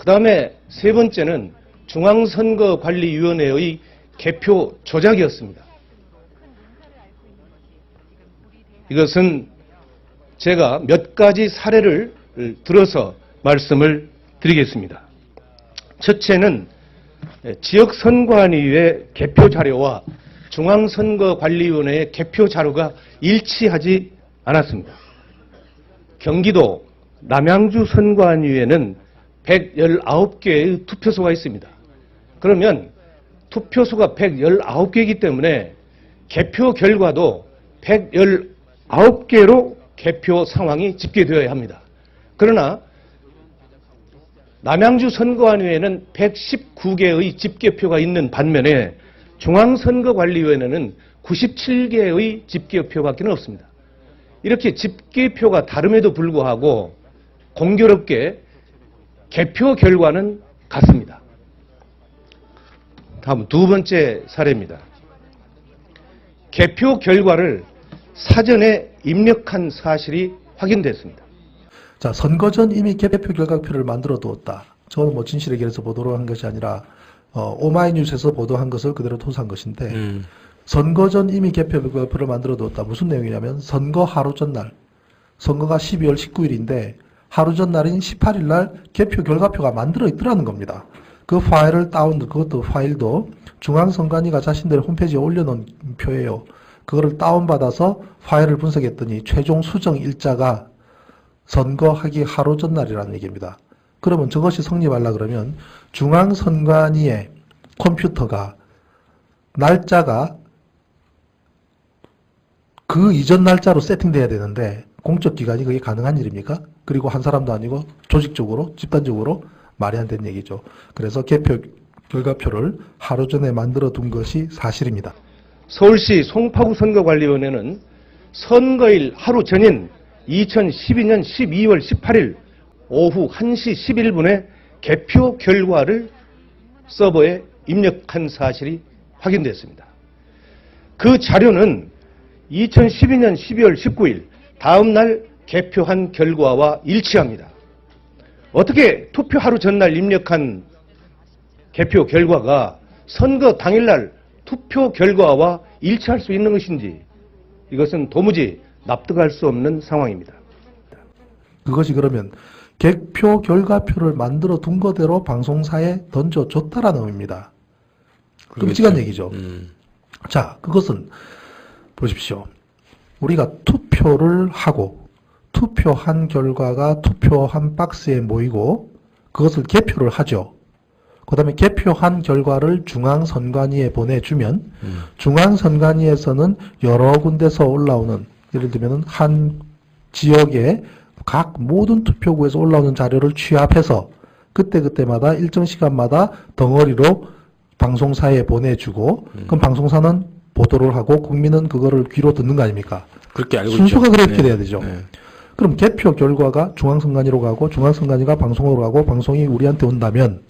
그 다음에 세 번째는 중앙선거관리위원회의 개표 조작이었습니다. 이것은 제가 몇 가지 사례를 들어서 말씀을 드리겠습니다. 첫째는 지역선관위의 개표 자료와 중앙선거관리위원회의 개표 자료가 일치하지 않았습니다. 경기도 남양주 선관위에는 119개의 투표소가 있습니다. 그러면 투표소가 119개이기 때문에 개표 결과도 119개로 개표 상황이 집계되어야 합니다. 그러나 남양주 선거관위에는 119개의 집계표가 있는 반면에 중앙선거관리위원회는 97개의 집계표밖에 없습니다. 이렇게 집계표가 다름에도 불구하고 공교롭게 개표 결과는 같습니다. 다음 두 번째 사례입니다. 개표 결과를 사전에 입력한 사실이 확인됐습니다. 자, 선거 전 이미 개표 결과표를 만들어 두었다. 저는 뭐 진실의 길에서 보도를 한 것이 아니라 오마이뉴스에서 보도한 것을 그대로 토스한 것인데 선거 전 이미 개표 결과표를 만들어 두었다. 무슨 내용이냐면 선거 하루 전날, 선거가 12월 19일인데 하루 전날인 18일 날 개표 결과표가 만들어 있더라는 겁니다. 그 파일을 그것도 파일도 중앙선관위가 자신들의 홈페이지에 올려놓은 표예요. 그거를 다운받아서 파일을 분석했더니 최종 수정 일자가 선거하기 하루 전날이라는 얘기입니다. 그러면 저것이 성립하려 그러면 중앙선관위의 컴퓨터가 날짜가 그 이전 날짜로 세팅돼야 되는데 공적기관이 그게 가능한 일입니까? 그리고 한 사람도 아니고 조직적으로 집단적으로 말이 안 되는 얘기죠. 그래서 개표 결과표를 하루 전에 만들어 둔 것이 사실입니다. 서울시 송파구 선거관리위원회는 선거일 하루 전인 2012년 12월 18일 오후 1시 11분에 개표 결과를 서버에 입력한 사실이 확인됐습니다. 그 자료는 2012년 12월 19일 다음 날 개표한 결과와 일치합니다. 어떻게 투표 하루 전날 입력한 개표 결과가 선거 당일날 투표 결과와 일치할 수 있는 것인지 이것은 도무지 납득할 수 없는 상황입니다. 그것이 그러면 개표 결과표를 만들어 둔 거대로 방송사에 던져줬다라는 의미입니다. 끔찍한 얘기죠. 자, 그것은 보십시오. 우리가 투표를 하고 투표한 결과가 투표한 박스에 모이고 그것을 개표를 하죠. 그 다음에 개표한 결과를 중앙선관위에 보내주면 중앙선관위에서는 여러 군데서 올라오는 예를 들면 한 지역의 각 모든 투표구에서 올라오는 자료를 취합해서 그때그때마다 일정 시간마다 덩어리로 방송사에 보내주고 그럼 방송사는 보도를 하고 국민은 그거를 귀로 듣는 거 아닙니까? 그렇게 알고 순서가 있죠. 그렇게 네. 돼야 되죠. 네. 그럼 개표 결과가 중앙선관위로 가고 중앙선관위가 방송으로 가고 방송이 우리한테 온다면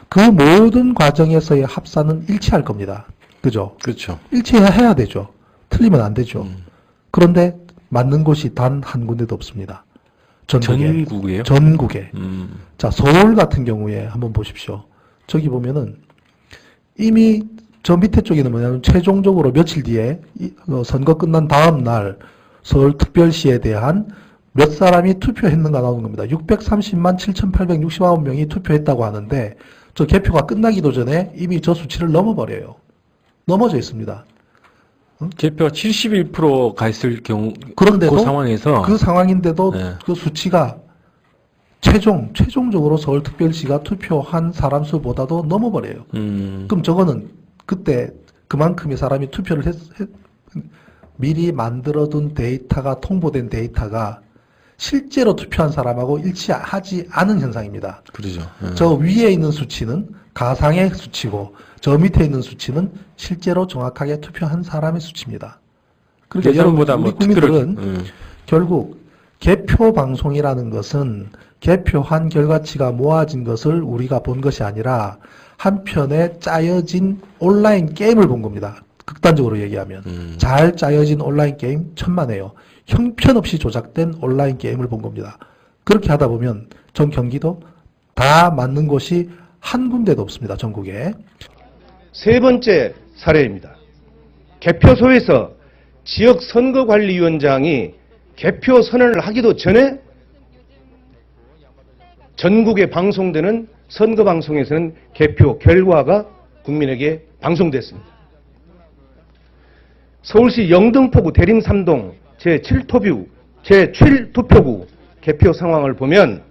그 모든 과정에서의 합산은 일치할 겁니다. 그죠? 그렇죠. 일치해야 되죠. 틀리면 안 되죠. 그런데 맞는 곳이 단 한 군데도 없습니다. 전국이에요? 전국에. 자, 서울 같은 경우에 한번 보십시오. 저기 보면은 이미 저 밑에 쪽에는 뭐냐면 최종적으로 며칠 뒤에 선거 끝난 다음 날 서울특별시에 대한 몇 사람이 투표했는가 나오는 겁니다. 630만 7,869명이 투표했다고 하는데 저 개표가 끝나기도 전에 이미 저 수치를 넘어버려요. 넘어져 있습니다. 개표가 71%가 있을 경우 그런데도 그 상황에서 그 상황인데도 네. 그 수치가 최종적으로 서울특별시가 투표한 사람 수보다도 넘어버려요. 그럼 저거는 그때 그만큼의 사람이 투표를 미리 만들어둔 데이터가 통보된 데이터가 실제로 투표한 사람하고 일치하지 않은 현상입니다. 그러죠. 저 위에 있는 수치는 가상의 수치고 저 밑에 있는 수치는 실제로 정확하게 투표한 사람의 수치입니다. 그러니까 예전보다 우리 뭐 국민들은 투표를 결국 개표 방송이라는 것은 개표한 결과치가 모아진 것을 우리가 본 것이 아니라 한편에 짜여진 온라인 게임을 본 겁니다. 극단적으로 얘기하면 잘 짜여진 온라인 게임 천만에요. 형편없이 조작된 온라인 게임을 본 겁니다. 그렇게 하다 보면 전 경기도 다 맞는 곳이 한 군데도 없습니다. 전국에. 세 번째 사례입니다. 개표소에서 지역선거관리위원장이 개표 선언을 하기도 전에 전국에 방송되는 선거방송에서는 개표 결과가 국민에게 방송됐습니다. 서울시 영등포구 대림삼동 제7투표구 개표 상황을 보면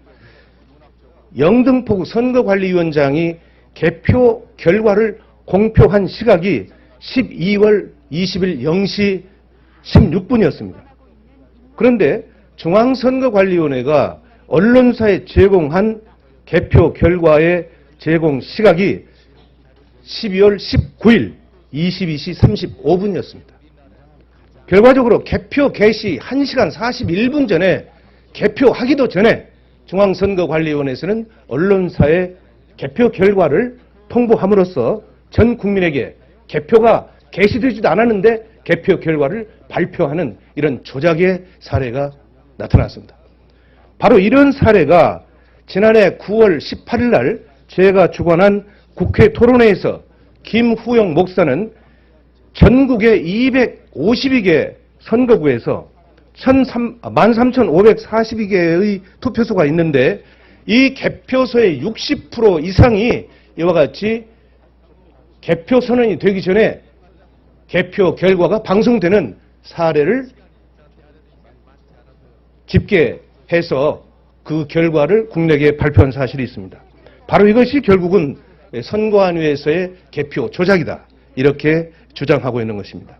영등포구 선거관리위원장이 개표 결과를 공표한 시각이 12월 20일 0시 16분이었습니다. 그런데 중앙선거관리위원회가 언론사에 제공한 개표 결과의 제공 시각이 12월 19일 22시 35분이었습니다. 결과적으로 개표 개시 1시간 41분 전에 개표하기도 전에 중앙선거관리위원회에서는 언론사에 개표 결과를 통보함으로써 전 국민에게 개표가 개시되지도 않았는데 개표 결과를 발표하는 이런 조작의 사례가 나타났습니다. 바로 이런 사례가 지난해 9월 18일 날 제가 주관한 국회 토론회에서 김후영 목사는 전국의 252개 선거구에서 13,542개의 투표소가 있는데 이 개표소의 60% 이상이 이와 같이 개표 선언이 되기 전에 개표 결과가 방송되는 사례를 집계해서 그 결과를 국내에 발표한 사실이 있습니다. 바로 이것이 결국은 선거안위에서의 개표 조작이다. 이렇게 주장하고 있는 것입니다.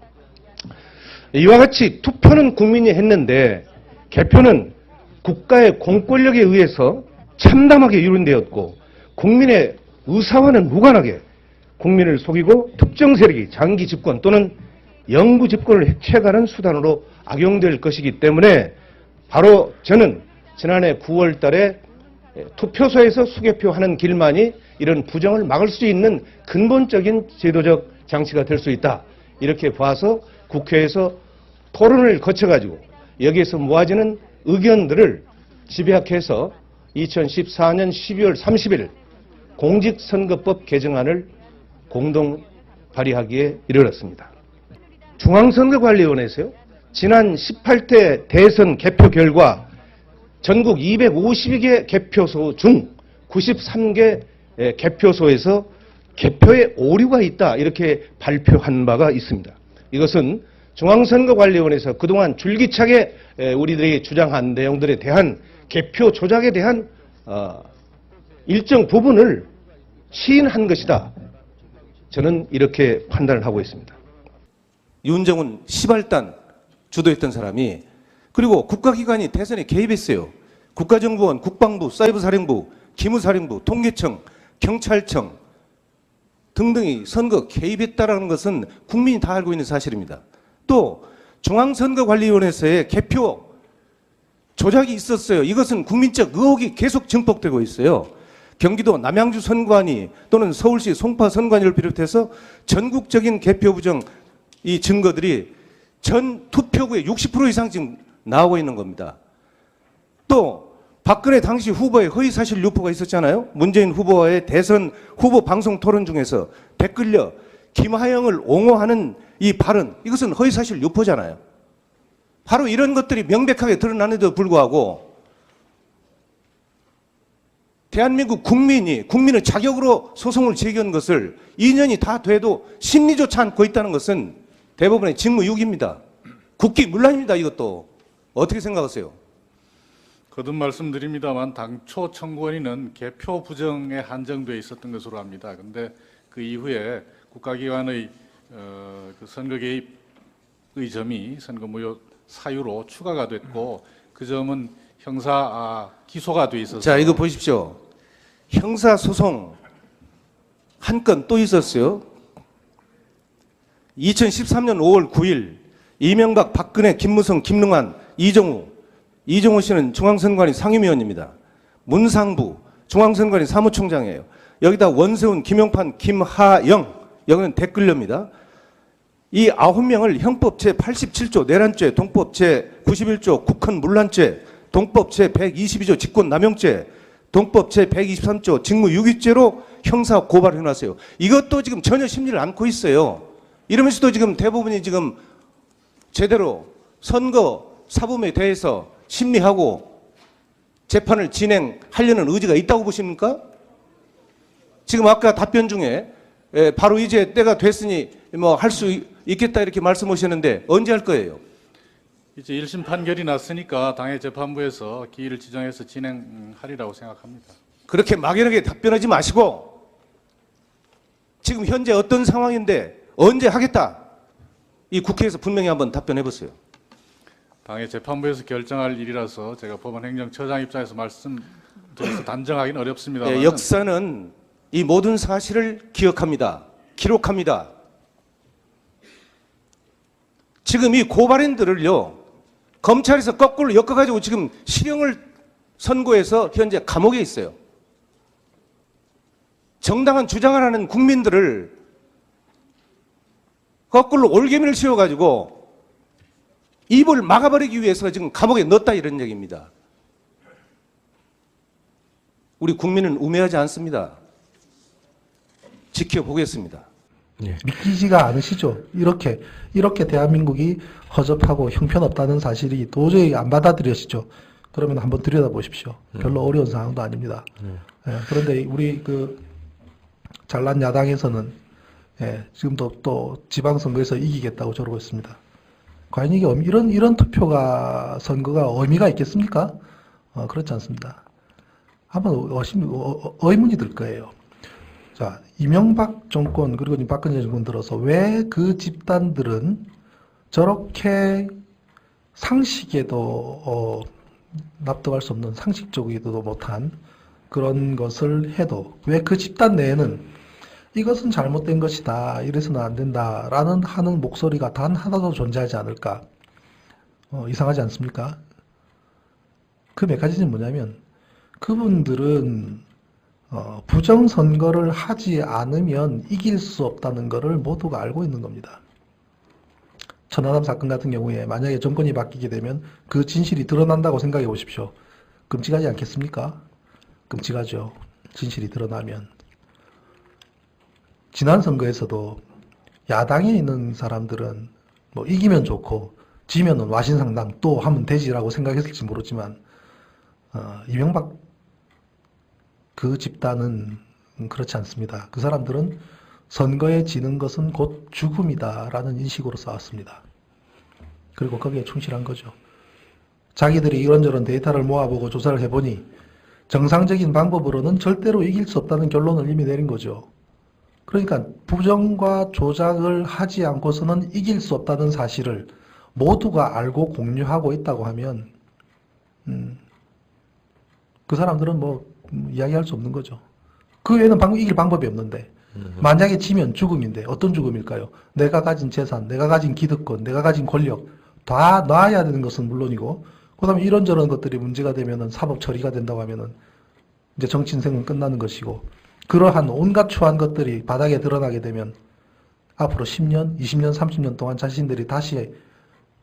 이와 같이 투표는 국민이 했는데 개표는 국가의 공권력에 의해서 참담하게 이룬되었고 국민의 의사와는 무관하게 국민을 속이고 특정 세력이 장기 집권 또는 영구 집권을 해체하는 수단으로 악용될 것이기 때문에 바로 저는 지난해 9월 달에 투표소에서 수개표하는 길만이 이런 부정을 막을 수 있는 근본적인 제도적 장치가 될 수 있다. 이렇게 봐서 국회에서 토론을 거쳐가지고 여기에서 모아지는 의견들을 집약해서 2014년 12월 30일 공직선거법 개정안을 공동 발의하기에 이르렀습니다. 중앙선거관리위원회에서요. 지난 18대 대선 개표 결과 전국 252개 개표소 중 93개 개표소에서 개표에 오류가 있다 이렇게 발표한 바가 있습니다. 이것은 중앙선거관리위원회에서 그동안 줄기차게 우리들이 주장한 내용들에 대한 개표 조작에 대한 일정 부분을 시인한 것이다. 저는 이렇게 판단을 하고 있습니다. 윤정훈 시발단 주도했던 사람이 그리고 국가기관이 대선에 개입했어요. 국가정보원, 국방부, 사이버사령부, 기무사령부, 통계청, 경찰청 등등이 선거 개입했다는 것은 국민이 다 알고 있는 사실입니다. 또 중앙선거관리위원회에서의 개표 조작이 있었어요. 이것은 국민적 의혹이 계속 증폭되고 있어요. 경기도 남양주 선관위 또는 서울시 송파 선관위를 비롯해서 전국적인 개표 부정 이 증거들이 전 투표구의 60% 이상 지금 나오고 있는 겁니다. 또 박근혜 당시 후보의 허위사실 유포가 있었잖아요. 문재인 후보와의 대선 후보 방송 토론 중에서 댓글려 김하영을 옹호하는 이 발언, 이것은 허위사실 유포잖아요. 바로 이런 것들이 명백하게 드러나는데도 불구하고 대한민국 국민의 자격으로 소송을 제기한 것을 2년이 다 돼도 심리조차 않고 있다는 것은 대법원의 직무유기입니다. 국기문란입니다. 이것도. 어떻게 생각하세요? 거듭 말씀드립니다만 당초 청구원인은 개표 부정에 한정되어 있었던 것으로 압니다. 그런데 그 이후에 국가기관의 그 선거 개입의 점이 선거무효 사유로 추가가 됐고 그 점은 형사 기소가 돼 있어서. 자, 이거 보십시오. 형사소송 한 건 또 있었어요. 2013년 5월 9일 이명박, 박근혜, 김무성, 김능환, 이종우 씨는 중앙선관위 상임위원입니다. 문상부 중앙선관위 사무총장이에요. 여기다 원세훈, 김용판, 김하영 여기는 댓글료입니다. 이 9명을 형법 제87조 내란죄, 동법 제91조 국헌문란죄, 동법 제122조 직권남용죄, 동법 제123조 직무유기죄로 형사 고발해놨어요. 이것도 지금 전혀 심리를 않고 있어요. 이러면서도 지금 대부분이 지금 제대로 선거 사범에 대해서 심리하고 재판을 진행하려는 의지가 있다고 보십니까? 지금 아까 답변 중에 바로 이제 때가 됐으니 뭐 할 수 있겠다 이렇게 말씀하셨는데 언제 할 거예요? 이제 1심 판결이 났으니까 당해 재판부에서 기일을 지정해서 진행하리라고 생각합니다. 그렇게 막연하게 답변하지 마시고 지금 현재 어떤 상황인데 언제 하겠다. 이 국회에서 분명히 한번 답변해 보세요. 당해 재판부에서 결정할 일이라서 제가 법원 행정처장 입장에서 말씀드려서 단정하기는 어렵습니다만 예, 역사는 이 모든 사실을 기억합니다. 기록합니다. 지금 이 고발인들을요, 검찰에서 거꾸로 엮어가지고 지금 실형을 선고해서 현재 감옥에 있어요. 정당한 주장을 하는 국민들을 거꾸로 올개미를 씌워가지고 입을 막아버리기 위해서 지금 감옥에 넣었다 이런 얘기입니다. 우리 국민은 우매하지 않습니다. 지켜보겠습니다. 믿기지가 않으시죠? 이렇게 대한민국이 허접하고 형편없다는 사실이 도저히 안 받아들여지죠. 그러면 한번 들여다보십시오. 별로 어려운 상황도 아닙니다. 그런데 우리 잘난 야당에서는 지금도 또 지방선거에서 이기겠다고 저러고 있습니다. 과연 이게 이런 선거가 의미가 있겠습니까? 그렇지 않습니다. 한번 의문이 들 거예요. 자, 이명박 정권 그리고 박근혜 정권 들어서 왜 그 집단들은 저렇게 상식에도 납득할 수 없는 상식적이지도 못한 그런 것을 해도 왜 그 집단 내에는 이것은 잘못된 것이다, 이래서는 안 된다라는 하는 목소리가 단 하나도 존재하지 않을까? 이상하지 않습니까? 그 메커니즘이 뭐냐면 그분들은 부정선거를 하지 않으면 이길 수 없다는 것을 모두가 알고 있는 겁니다. 천안함 사건 같은 경우에 만약에 정권이 바뀌게 되면 그 진실이 드러난다고 생각해 보십시오. 끔찍하지 않겠습니까? 끔찍하죠. 진실이 드러나면. 지난 선거에서도 야당에 있는 사람들은 뭐 이기면 좋고 지면은 와신상당 또 하면 되지라고 생각했을지 모르지만 이명박 그 집단은 그렇지 않습니다. 그 사람들은 선거에 지는 것은 곧 죽음이다라는 인식으로 싸웠습니다. 그리고 거기에 충실한 거죠. 자기들이 이런저런 데이터를 모아보고 조사를 해보니 정상적인 방법으로는 절대로 이길 수 없다는 결론을 이미 내린 거죠. 그러니까 부정과 조작을 하지 않고서는 이길 수 없다는 사실을 모두가 알고 공유하고 있다고 하면 그 사람들은 뭐 이야기할 수 없는 거죠. 그 외에는 이길 방법이 없는데 만약에 지면 죽음인데 어떤 죽음일까요? 내가 가진 재산, 내가 가진 기득권, 내가 가진 권력 다 놔야 되는 것은 물론이고 그 다음에 이런저런 것들이 문제가 되면은 사법 처리가 된다고 하면은 이제 정치 인생은 끝나는 것이고 그러한 온갖 추한 것들이 바닥에 드러나게 되면 앞으로 10년, 20년, 30년 동안 자신들이 다시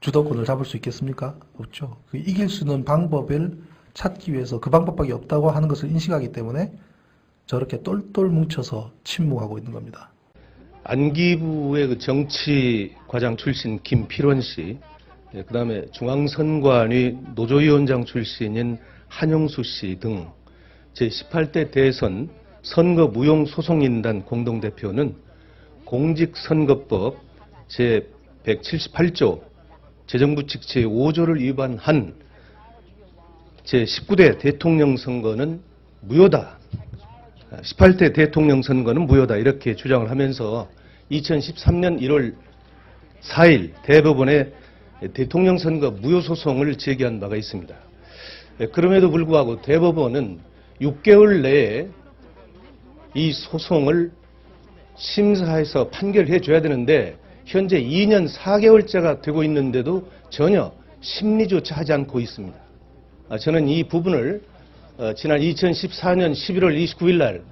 주도권을 잡을 수 있겠습니까? 없죠. 이길 수 있는 방법을 찾기 위해서 그 방법밖에 없다고 하는 것을 인식하기 때문에 저렇게 똘똘 뭉쳐서 침묵하고 있는 겁니다. 안기부의 그 정치과장 출신 김필원 씨, 그 다음에 중앙선관위 노조위원장 출신인 한용수 씨 등 제18대 대선 선거 무용 소송인단 공동대표는 공직선거법 제178조 재정부칙 제5조를 위반한 제19대 대통령 선거는 무효다. 18대 대통령 선거는 무효다. 이렇게 주장을 하면서 2013년 1월 4일 대법원에 대통령 선거 무효 소송을 제기한 바가 있습니다. 그럼에도 불구하고 대법원은 6개월 내에 이 소송을 심사해서 판결해 줘야 되는데 현재 2년 4개월째가 되고 있는데도 전혀 심리조차 하지 않고 있습니다. 저는 이 부분을 지난 2014년 11월 29일 날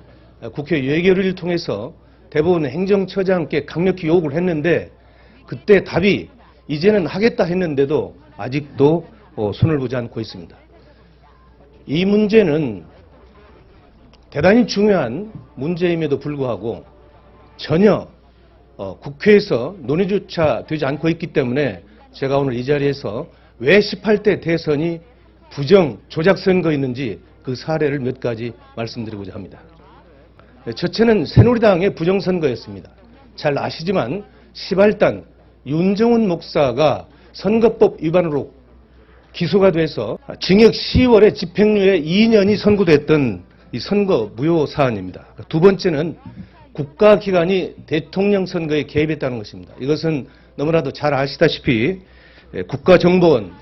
국회 외교를 통해서 대법원 행정처장께 강력히 요구를 했는데 그때 답이 이제는 하겠다 했는데도 아직도 손을 보지 않고 있습니다. 이 문제는 대단히 중요한 문제임에도 불구하고 전혀 국회에서 논의조차 되지 않고 있기 때문에 제가 오늘 이 자리에서 왜 18대 대선이 부정 조작 선거였는지 그 사례를 몇 가지 말씀드리고자 합니다. 첫째는 새누리당의 부정선거였습니다. 잘 아시지만 시발단 윤정훈 목사가 선거법 위반으로 기소가 돼서 징역 10월에 집행유예 2년이 선고됐던 이 선거 무효 사안입니다. 두 번째는 국가기관이 대통령 선거에 개입했다는 것입니다. 이것은 너무나도 잘 아시다시피 국가정보원,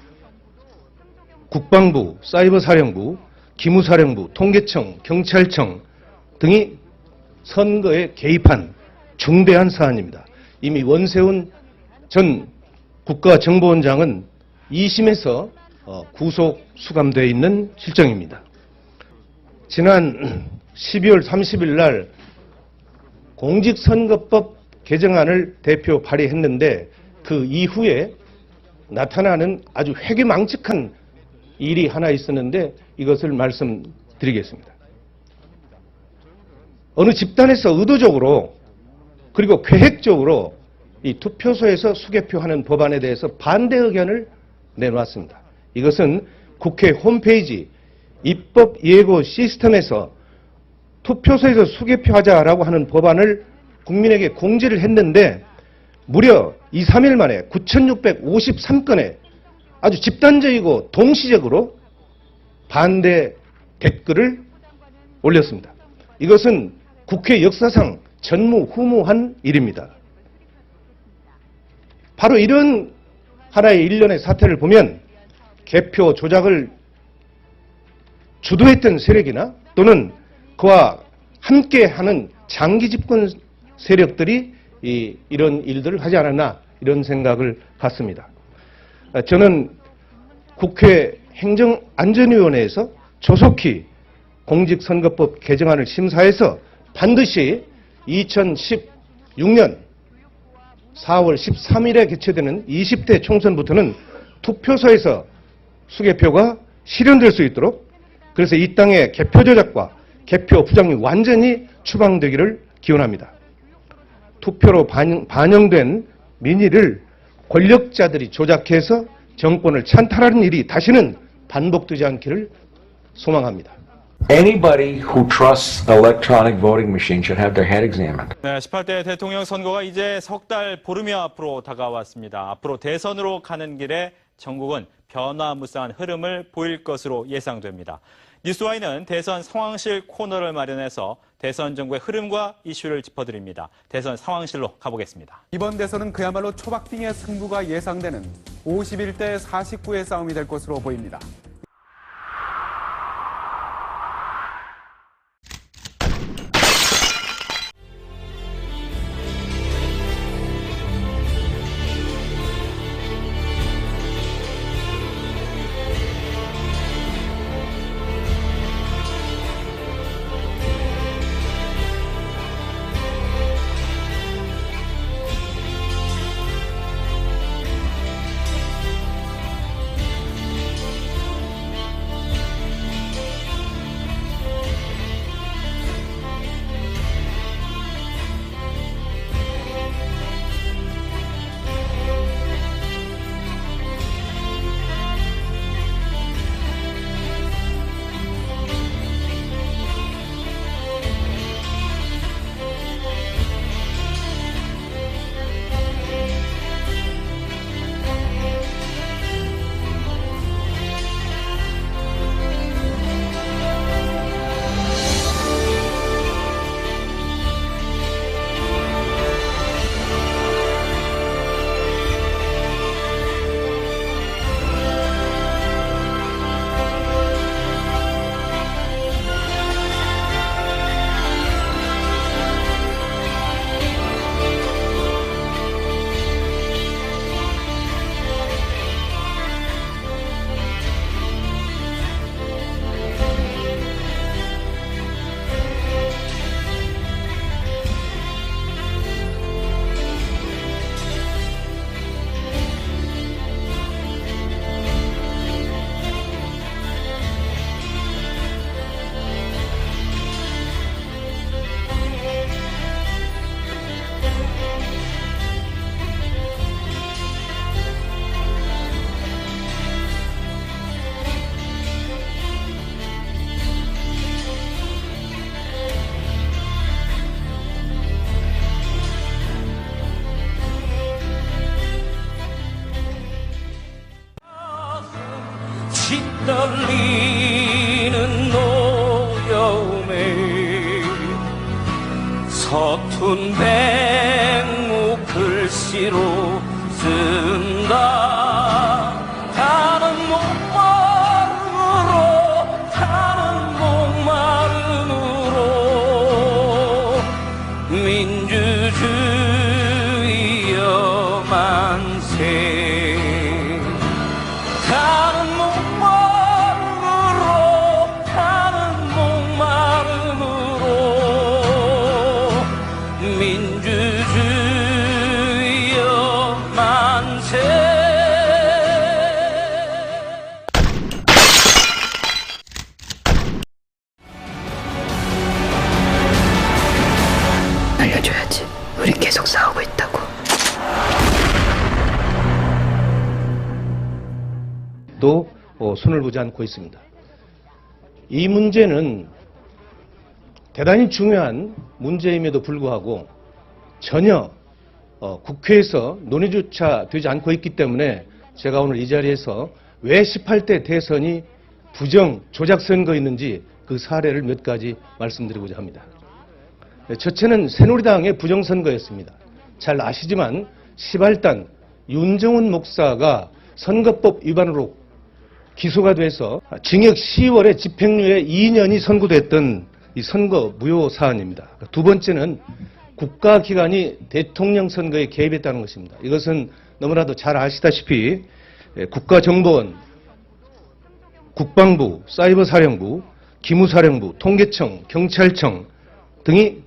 국방부, 사이버사령부, 기무사령부, 통계청, 경찰청 등이 선거에 개입한 중대한 사안입니다. 이미 원세훈 전 국가정보원장은 2심에서 구속 수감되어 있는 실정입니다. 지난 12월 30일 날 공직선거법 개정안을 대표 발의했는데 그 이후에 나타나는 아주 회귀망측한 일이 하나 있었는데 이것을 말씀드리겠습니다. 어느 집단에서 의도적으로 그리고 계획적으로 이 투표소에서 수개표하는 법안에 대해서 반대 의견을 내놓았습니다. 이것은 국회 홈페이지 입법 예고 시스템에서 투표소에서 수개표하자라고 하는 법안을 국민에게 공지를 했는데 무려 2, 3일 만에 9,653건의 아주 집단적이고 동시적으로 반대 댓글을 올렸습니다. 이것은 국회 역사상 전무후무한 일입니다. 바로 이런 하나의 일련의 사태를 보면 개표 조작을 주도했던 세력이나 또는 그와 함께하는 장기 집권 세력들이 이런 일들을 하지 않았나 이런 생각을 갖습니다. 저는 국회 행정안전위원회에서 조속히 공직선거법 개정안을 심사해서 반드시 2016년 4월 13일에 개최되는 20대 총선부터는 투표소에서 수개표가 실현될 수 있도록 그래서 이 땅의 개표 조작과 개표 부정이 완전히 추방되기를 기원합니다. 투표로 반영된 민의를 권력자들이 조작해서 정권을 찬탈하는 일이 다시는 반복되지 않기를 소망합니다. Anybody who trusts electronic voting machines should have their head examined. 네, 18대 대통령 선거가 이제 석 달 보름여 앞으로 다가왔습니다. 앞으로 대선으로 가는 길에 전국은 변화무쌍한 흐름을 보일 것으로 예상됩니다. 뉴스와이는 대선 상황실 코너를 마련해서 대선 정국의 흐름과 이슈를 짚어드립니다. 대선 상황실로 가보겠습니다. 이번 대선은 그야말로 초박빙의 승부가 예상되는 51대 49의 싸움이 될 것으로 보입니다. 서툰 백무 글씨로 쓴다. 타는 목마름으로 타는 목마름으로 민주주의여 만세. 타는 목마름으로 타는 목마름으로 민주주의여 만세. 알려줘야지. 우린 계속 싸우고 있다고. 또 손을 보지 않고 있습니다. 이 문제는 대단히 중요한 문제임에도 불구하고 전혀 국회에서 논의조차 되지 않고 있기 때문에 제가 오늘 이 자리에서 왜 18대 대선이 부정 조작 선거였는지 그 사례를 몇 가지 말씀드리고자 합니다. 첫째는 새누리당의 부정선거였습니다. 잘 아시지만 시발단 윤정훈 목사가 선거법 위반으로 기소가 돼서 징역 10월에 집행유예 2년이 선고됐던 이 선거 무효 사안입니다. 두 번째는 국가기관이 대통령 선거에 개입했다는 것입니다. 이것은 너무나도 잘 아시다시피 국가정보원, 국방부, 사이버사령부, 기무사령부, 통계청, 경찰청 등이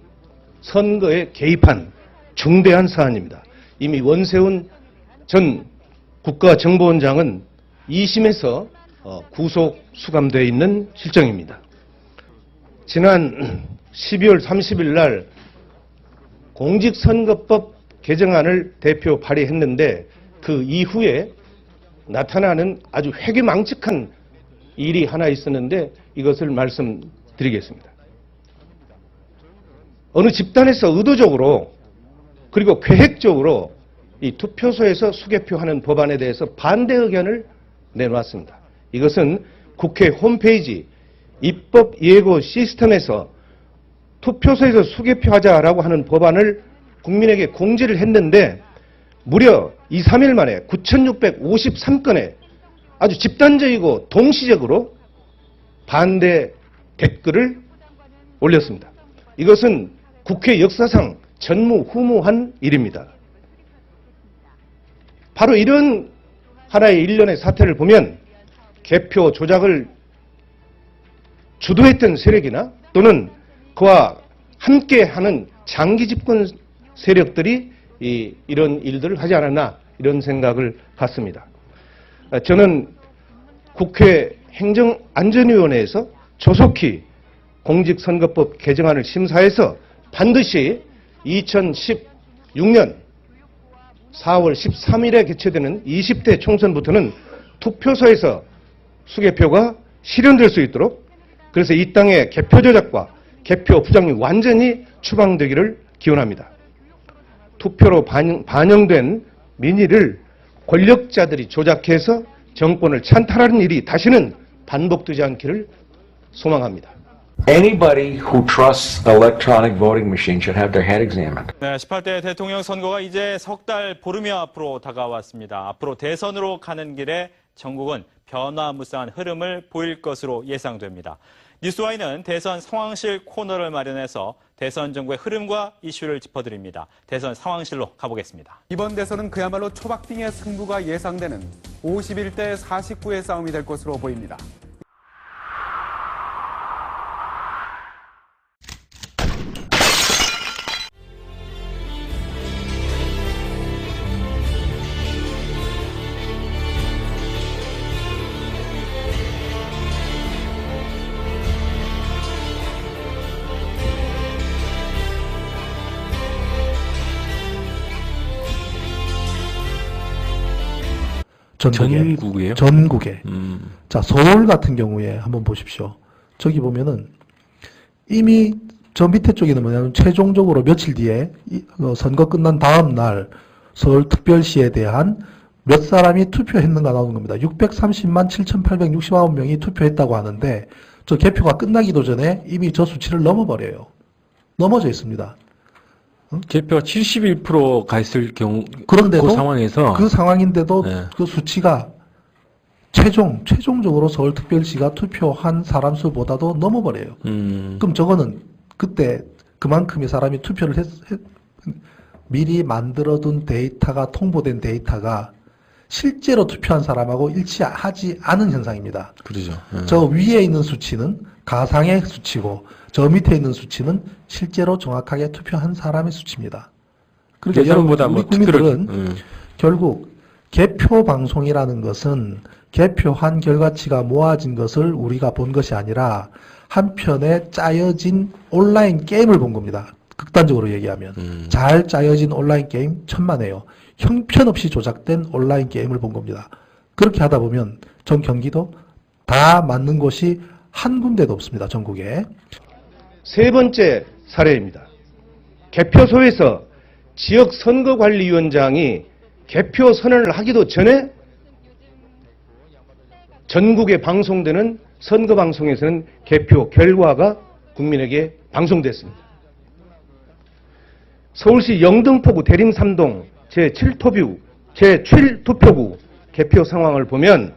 선거에 개입한 중대한 사안입니다. 이미 원세훈 전 국가정보원장은 2심에서 구속 수감되어 있는 실정입니다. 지난 12월 30일 날 공직선거법 개정안을 대표 발의했는데 그 이후에 나타나는 아주 회귀망측한 일이 하나 있었는데 이것을 말씀드리겠습니다. 어느 집단에서 의도적으로 그리고 계획적으로 이 투표소에서 수개표하는 법안에 대해서 반대 의견을 내놓았습니다. 이것은 국회 홈페이지 입법 예고 시스템에서 투표소에서 수개표하자라고 하는 법안을 국민에게 공지를 했는데 무려 2, 3일 만에 9,653건의 아주 집단적이고 동시적으로 반대 댓글을 올렸습니다. 이것은 국회 역사상 전무후무한 일입니다. 바로 이런 하나의 일련의 사태를 보면 개표 조작을 주도했던 세력이나 또는 그와 함께하는 장기 집권 세력들이 이런 일들을 하지 않았나 이런 생각을 갖습니다. 저는 국회 행정안전위원회에서 조속히 공직선거법 개정안을 심사해서 반드시 2016년 4월 13일에 개최되는 20대 총선부터는 투표소에서 수개표가 실현될 수 있도록 그래서 이 땅의 개표 조작과 개표 부정이 완전히 추방되기를 기원합니다. 투표로 반영된 민의를 권력자들이 조작해서 정권을 찬탈하는 일이 다시는 반복되지 않기를 소망합니다. Anybody who trusts electronic voting machines should have their head examined. 네, 18대 대통령 선거가 이제 석 달 보름여 앞으로 다가왔습니다. 앞으로 대선으로 가는 길에 전국은 변화무쌍한 흐름을 보일 것으로 예상됩니다. 뉴스와이는 대선 상황실 코너를 마련해서 대선 정국의 흐름과 이슈를 짚어드립니다. 대선 상황실로 가보겠습니다. 이번 대선은 그야말로 초박빙의 승부가 예상되는 51대 49의 싸움이 될 것으로 보입니다. 전국이에요? 전국에. 자, 서울 같은 경우에 한번 보십시오. 저기 보면은 이미 저 밑에 쪽에는 뭐냐면 최종적으로 며칠 뒤에 선거 끝난 다음 날 서울특별시에 대한 몇 사람이 투표했는가 나오는 겁니다. 630만 7,869명이 투표했다고 하는데 저 개표가 끝나기도 전에 이미 저 수치를 넘어버려요. 넘어져 있습니다. 개표가 71%가 있을 경우 그런데도 그 상황에서 그 상황인데도 네. 그 수치가 최종적으로 서울특별시가 투표한 사람 수보다도 넘어버려요. 그럼 저거는 그때 그만큼의 사람이 투표를 미리 만들어둔 데이터가 통보된 데이터가 실제로 투표한 사람하고 일치하지 않은 현상입니다. 그러죠. 저 위에 있는 수치는 가상의 수치고 저 밑에 있는 수치는 실제로 정확하게 투표한 사람의 수치입니다. 그러니까 예상보다 우리 뭐 국민들은 결국 개표 방송이라는 것은 개표한 결과치가 모아진 것을 우리가 본 것이 아니라 한편에 짜여진 온라인 게임을 본 겁니다. 극단적으로 얘기하면 잘 짜여진 온라인 게임 천만에요. 형편없이 조작된 온라인 게임을 본 겁니다. 그렇게 하다 보면 전 경기도 다 맞는 곳이 한 군데도 없습니다. 전국에. 세 번째 사례입니다. 개표소에서 지역선거관리위원장이 개표 선언을 하기도 전에 전국에 방송되는 선거방송에서는 개표 결과가 국민에게 방송됐습니다. 서울시 영등포구 대림 3동 제7투표구 개표 상황을 보면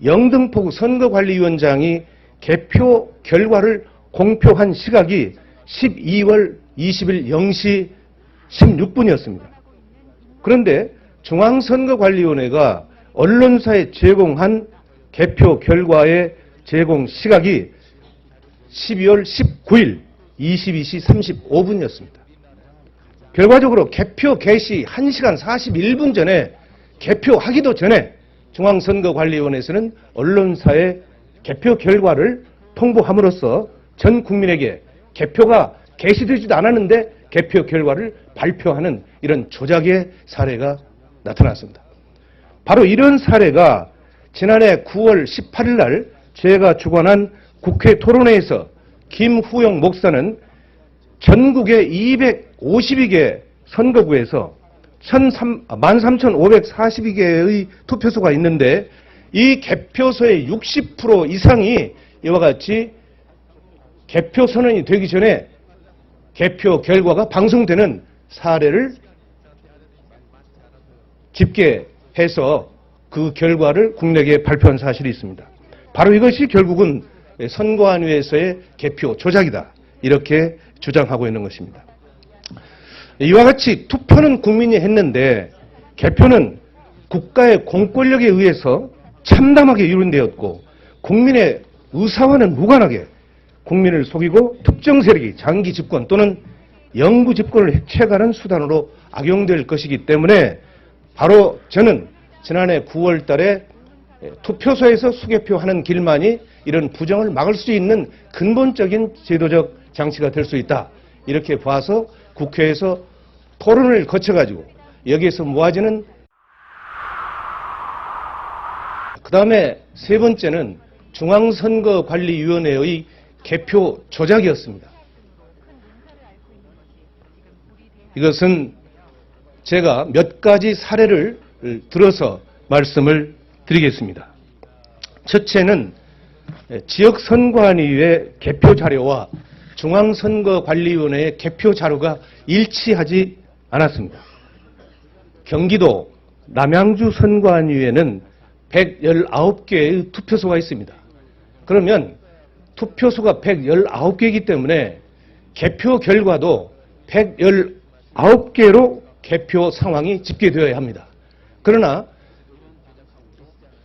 영등포구 선거관리위원장이 개표 결과를 공표한 시각이 12월 20일 0시 16분이었습니다. 그런데 중앙선거관리위원회가 언론사에 제공한 개표 결과의 제공 시각이 12월 19일 22시 35분이었습니다. 결과적으로 개표 개시 1시간 41분 전에 개표하기도 전에 중앙선거관리위원회에서는 언론사에 개표 결과를 통보함으로써 전 국민에게 개표가 개시되지도 않았는데 개표 결과를 발표하는 이런 조작의 사례가 나타났습니다. 바로 이런 사례가 지난해 9월 18일 날 제가 주관한 국회 토론회에서 김후영 목사는 전국의 252개 선거구에서 13,542개의 투표소가 있는데 이 개표소의 60% 이상이 이와 같이 개표 선언이 되기 전에 개표 결과가 방송되는 사례를 집계해서 그 결과를 국내에 발표한 사실이 있습니다. 바로 이것이 결국은 선거안위에서의 개표 조작이다. 이렇게 주장하고 있는 것입니다. 이와 같이 투표는 국민이 했는데 개표는 국가의 공권력에 의해서 참담하게 이룬되었고 국민의 의사와는 무관하게 국민을 속이고 특정 세력이 장기 집권 또는 영구 집권을 해체하는 수단으로 악용될 것이기 때문에 바로 저는 지난해 9월 달에 투표소에서 수개표하는 길만이 이런 부정을 막을 수 있는 근본적인 제도적 장치가 될 수 있다. 이렇게 봐서 국회에서 토론을 거쳐가지고 여기에서 모아지는 그 다음에 세 번째는 중앙선거관리위원회의 개표 조작이었습니다. 이것은 제가 몇 가지 사례를 들어서 말씀을 드리겠습니다. 첫째는 지역선거안위의 개표 자료와 중앙선거관리위원회의 개표 자료가 일치하지 않았습니다. 경기도 남양주 선거안위에는 119개의 투표소가 있습니다. 그러면 투표소가 119개이기 때문에 개표 결과도 119개로 개표 상황이 집계되어야 합니다. 그러나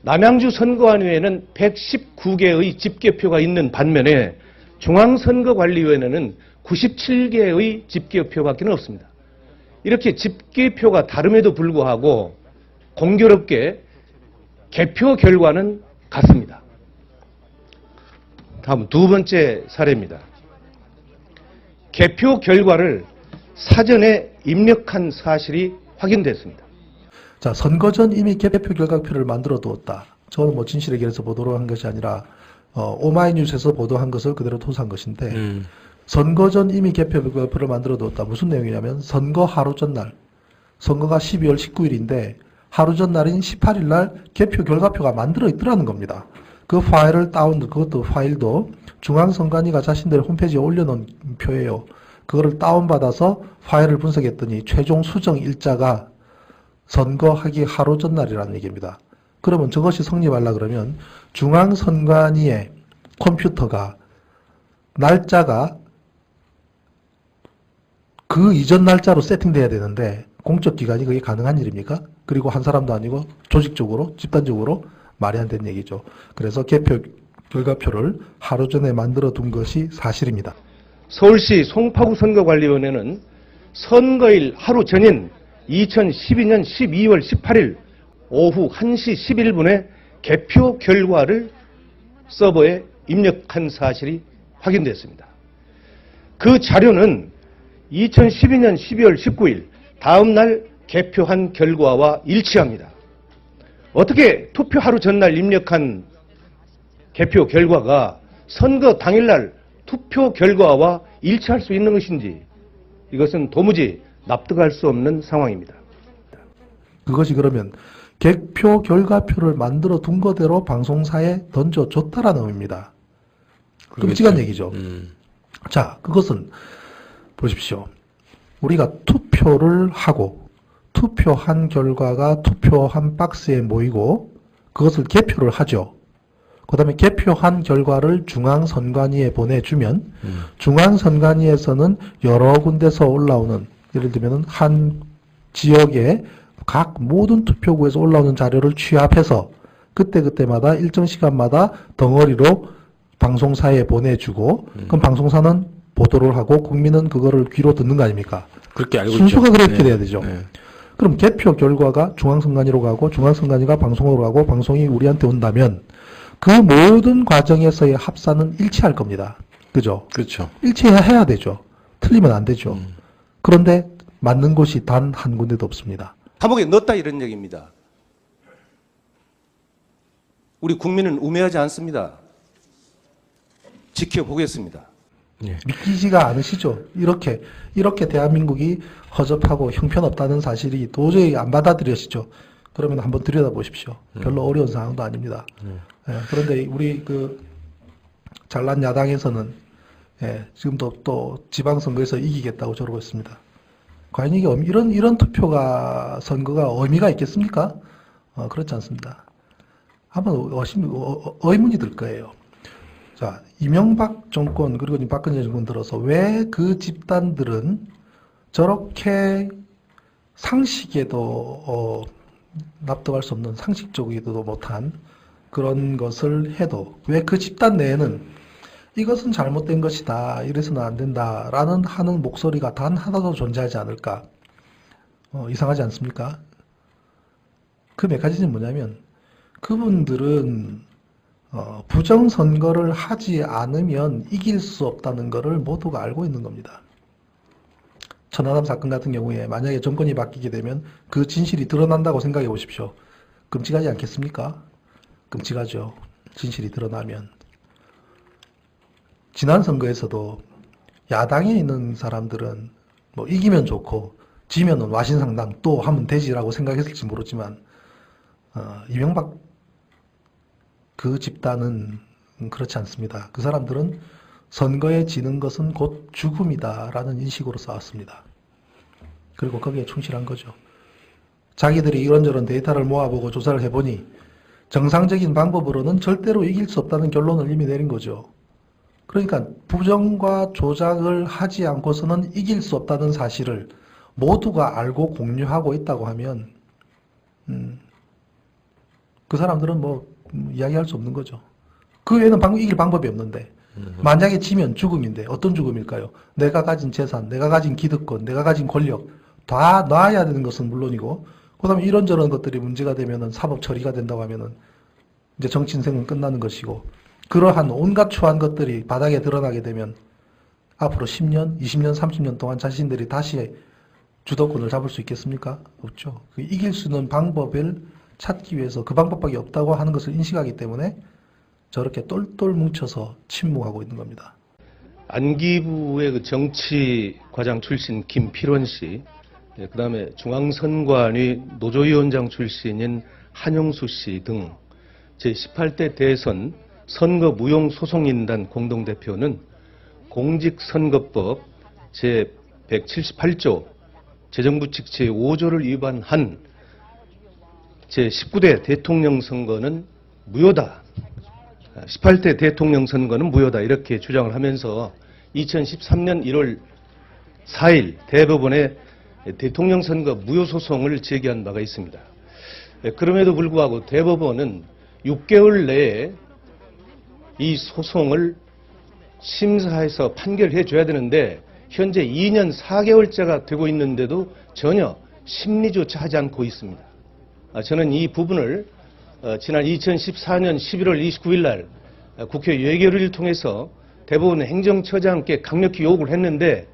남양주 선거안위에는 119개의 집계표가 있는 반면에 중앙선거관리위원회는 97개의 집계표밖에 없습니다. 이렇게 집계표가 다름에도 불구하고 공교롭게 개표 결과는 같습니다. 다음 두 번째 사례입니다. 개표 결과를 사전에 입력한 사실이 확인됐습니다. 자, 선거 전 이미 개표 결과표를 만들어 두었다. 저는 뭐 진실의 길에서 보도를 한 것이 아니라 오마이뉴스에서 보도한 것을 그대로 토스한 것인데 선거 전 이미 개표 결과표를 만들어 두었다. 무슨 내용이냐면 선거 하루 전날, 선거가 12월 19일인데 하루 전날인 18일 날 개표 결과표가 만들어 있더라는 겁니다. 그 파일을 그것도 파일도 중앙선관위가 자신들 홈페이지에 올려놓은 표예요. 그거를 다운받아서 파일을 분석했더니 최종 수정 일자가 선거하기 하루 전날이라는 얘기입니다. 그러면 저것이 성립하려 그러면 중앙선관위의 컴퓨터가 날짜가 그 이전 날짜로 세팅돼야 되는데 공적 기관이 그게 가능한 일입니까? 그리고 한 사람도 아니고 조직적으로 집단적으로 말이 안 되는 얘기죠. 그래서 개표 결과표를 하루 전에 만들어 둔 것이 사실입니다. 서울시 송파구 선거관리위원회는 선거일 하루 전인 2012년 12월 18일 오후 1시 11분에 개표 결과를 서버에 입력한 사실이 확인됐습니다. 그 자료는 2012년 12월 19일 다음 날 개표한 결과와 일치합니다. 어떻게 투표 하루 전날 입력한 개표 결과가 선거 당일날 투표 결과와 일치할 수 있는 것인지 이것은 도무지 납득할 수 없는 상황입니다. 그것이 그러면 개표 결과표를 만들어 둔 거대로 방송사에 던져줬다라는 의미입니다. 끔찍한 얘기죠. 자, 그것은 보십시오. 우리가 투표를 하고 투표한 결과가 투표한 박스에 모이고 그것을 개표를 하죠. 그 다음에 개표한 결과를 중앙선관위에 보내주면 중앙선관위에서는 여러 군데서 올라오는 예를 들면 한 지역의 각 모든 투표구에서 올라오는 자료를 취합해서 그때그때마다 일정 시간마다 덩어리로 방송사에 보내주고 그럼 방송사는 보도를 하고 국민은 그거를 귀로 듣는 거 아닙니까? 그렇게 알고 순서가 있죠. 그렇게 네. 돼야 되죠. 네. 그럼 개표 결과가 중앙선관위로 가고 중앙선관위가 방송으로 가고 방송이 우리한테 온다면 그 모든 과정에서의 합산은 일치할 겁니다. 그죠? 그렇죠. 일치해야 되죠. 틀리면 안 되죠. 그런데 맞는 곳이 단 한 군데도 없습니다. 감옥에 넣었다 이런 얘기입니다. 우리 국민은 우매하지 않습니다. 지켜보겠습니다. 믿기지가 않으시죠? 이렇게 대한민국이 허접하고 형편없다는 사실이 도저히 안 받아들여지죠. 그러면 한번 들여다보십시오. 별로 어려운 상황도 아닙니다. 그런데 우리 그 잘난 야당에서는 지금도 또 지방선거에서 이기겠다고 저러고 있습니다. 과연 이게 이런 투표가 선거가 의미가 있겠습니까? 그렇지 않습니다. 한번 의문이 들 거예요. 자, 이명박 정권 그리고 박근혜 정권 들어서 왜 그 집단들은 저렇게 상식에도 납득할 수 없는 상식적이지도 못한 그런 것을 해도 왜 그 집단 내에는 이것은 잘못된 것이다, 이래서는 안 된다라는 하는 목소리가 단 하나도 존재하지 않을까? 이상하지 않습니까? 그 메커니즘이 뭐냐면 그분들은 부정선거를 하지 않으면 이길 수 없다는 것을 모두가 알고 있는 겁니다. 천안함 사건 같은 경우에 만약에 정권이 바뀌게 되면 그 진실이 드러난다고 생각해 보십시오. 끔찍하지 않겠습니까? 끔찍하죠. 진실이 드러나면. 지난 선거에서도 야당에 있는 사람들은 뭐 이기면 좋고 지면은 와신상당 또 하면 되지라고 생각했을지 모르지만 이명박 그 집단은 그렇지 않습니다. 그 사람들은 선거에 지는 것은 곧 죽음이다라는 인식으로 싸웠습니다. 그리고 거기에 충실한 거죠. 자기들이 이런저런 데이터를 모아보고 조사를 해보니 정상적인 방법으로는 절대로 이길 수 없다는 결론을 이미 내린 거죠. 그러니까 부정과 조작을 하지 않고서는 이길 수 없다는 사실을 모두가 알고 공유하고 있다고 하면 그 사람들은 뭐 이야기할 수 없는 거죠. 그 외에는 이길 방법이 없는데 만약에 지면 죽음인데 어떤 죽음일까요? 내가 가진 재산, 내가 가진 기득권, 내가 가진 권력 다 놔야 되는 것은 물론이고 그 다음에 이런저런 것들이 문제가 되면은 사법 처리가 된다고 하면은 이제 정치 인생은 끝나는 것이고 그러한 온갖 추한 것들이 바닥에 드러나게 되면 앞으로 10년, 20년, 30년 동안 자신들이 다시 주도권을 잡을 수 있겠습니까? 없죠. 그 이길 수 있는 방법을 찾기 위해서 그 방법밖에 없다고 하는 것을 인식하기 때문에 저렇게 똘똘 뭉쳐서 침묵하고 있는 겁니다. 안기부의 그 정치과장 출신 김필원 씨, 그 다음에 중앙선관위 노조위원장 출신인 한영수 씨 등 제18대 대선 선거무용소송인단 공동대표는 공직선거법 제 178조 재정부칙 제5조를 위반한 제 19대 대통령 선거는 무효다. 18대 대통령 선거는 무효다. 이렇게 주장을 하면서 2013년 1월 4일 대법원에 대통령 선거 무효 소송을 제기한 바가 있습니다. 그럼에도 불구하고 대법원은 6개월 내에 이 소송을 심사해서 판결해 줘야 되는데 현재 2년 4개월째가 되고 있는데도 전혀 심리조차 하지 않고 있습니다. 저는 이 부분을 지난 2014년 11월 29일 날 국회 예결위를 통해서 대법원 행정처장께 강력히 요구를 했는데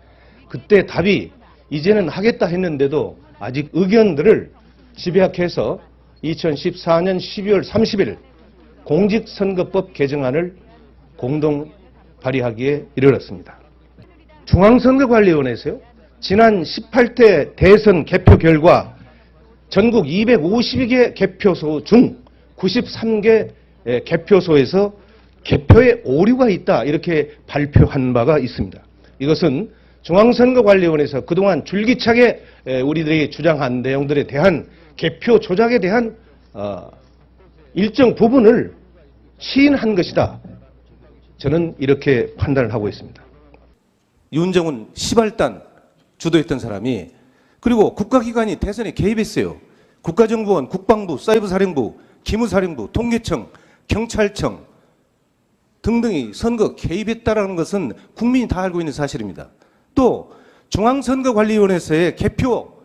그때 답이 이제는 하겠다 했는데도 아직 의견들을 집약해서 2014년 12월 30일 공직선거법 개정안을 공동 발의하기에 이르렀습니다. 중앙선거관리위원회에서요. 지난 18대 대선 개표 결과 전국 252개 개표소 중 93개 개표소에서 개표에 오류가 있다 이렇게 발표한 바가 있습니다. 이것은 중앙선거관리위원회에서 그동안 줄기차게 우리들이 주장한 내용들에 대한 개표 조작에 대한 일정 부분을 시인한 것이다. 저는 이렇게 판단을 하고 있습니다. 윤정훈 시발단 주도했던 사람이 그리고 국가기관이 대선에 개입했어요. 국가정보원, 국방부, 사이버사령부, 기무사령부, 통계청, 경찰청 등등이 선거 개입했다는 것은 국민이 다 알고 있는 사실입니다. 또 중앙선거관리위원회에서의 개표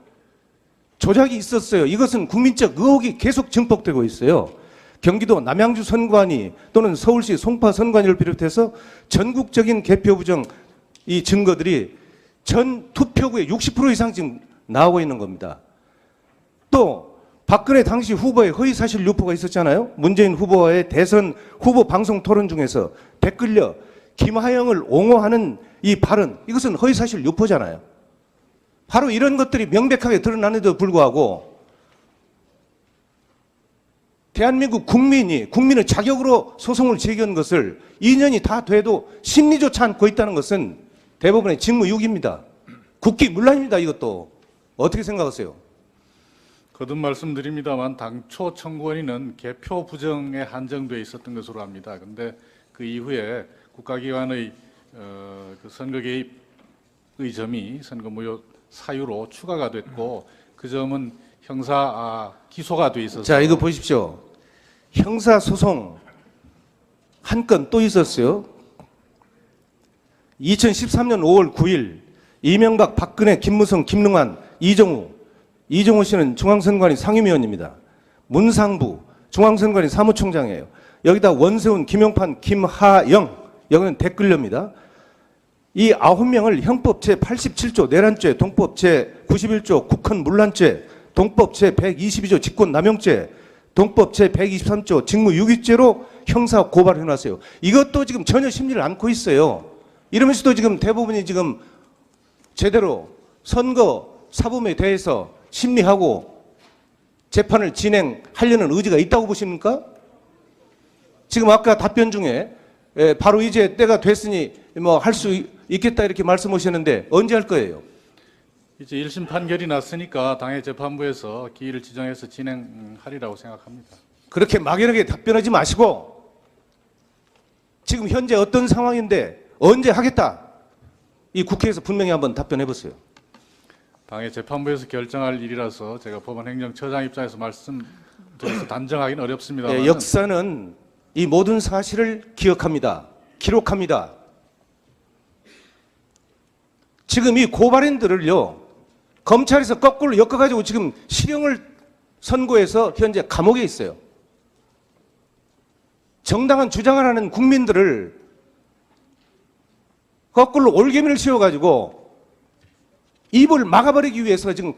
조작이 있었어요. 이것은 국민적 의혹이 계속 증폭되고 있어요. 경기도 남양주 선관위 또는 서울시 송파 선관위를 비롯해서 전국적인 개표 부정 이 증거들이 전 투표구의 60% 이상 지금 나오고 있는 겁니다. 또 박근혜 당시 후보의 허위사실 유포가 있었잖아요. 문재인 후보와의 대선 후보 방송 토론 중에서 댓글려 김하영을 옹호하는 이 발언, 이것은 허위사실 유포잖아요. 바로 이런 것들이 명백하게 드러나는데도 불구하고 대한민국 국민의 자격으로 소송을 제기한 것을 2년이 다 돼도 심리조차 않고 있다는 것은 대법원의 직무유기입니다. 국기문란입니다. 이것도. 어떻게 생각하세요? 거듭 말씀드립니다만 당초 청구원인은 개표 부정에 한정돼 있었던 것으로 압니다. 그런데 그 이후에 국가기관의 그 선거 개입의 점이 선거 무효 사유로 추가가 됐고 그 점은 형사 기소가 돼 있어서. 자, 이거 보십시오. 형사 소송 한 건 또 있었어요. 2013년 5월 9일 이명박, 박근혜, 김무성, 김능환, 이정우 씨는 중앙선관위 상임위원입니다. 문상부 중앙선관위 사무총장이에요. 여기다 원세훈, 김용판, 김하영 여기는 댓글료입니다. 이 9명을 형법 제87조 내란죄, 동법 제91조 국헌문란죄, 동법 제122조 직권남용죄, 동법 제123조 직무유기죄로 형사 고발해놨어요. 이것도 지금 전혀 심리를 않고 있어요. 이러면서도 지금 대부분이 지금 제대로 선거 사범에 대해서 심리하고 재판을 진행하려는 의지가 있다고 보십니까? 지금 아까 답변 중에 바로 이제 때가 됐으니 뭐 할 수 있겠다 이렇게 말씀하셨는데 언제 할 거예요? 이제 1심 판결이 났으니까 당해 재판부에서 기일을 지정해서 진행하리라고 생각합니다. 그렇게 막연하게 답변하지 마시고 지금 현재 어떤 상황인데 언제 하겠다. 이 국회에서 분명히 한번 답변해 보세요. 당해 재판부에서 결정할 일이라서 제가 법원 행정처장 입장에서 말씀드려서 단정하기는 어렵습니다만 네, 역사는 이 모든 사실을 기억합니다. 기록합니다. 지금 이 고발인들을요 검찰에서 거꾸로 엮어가지고 지금 실형을 선고해서 현재 감옥에 있어요. 정당한 주장을 하는 국민들을 거꾸로 올개미를 씌워가지고 입을 막아버리기 위해서 지금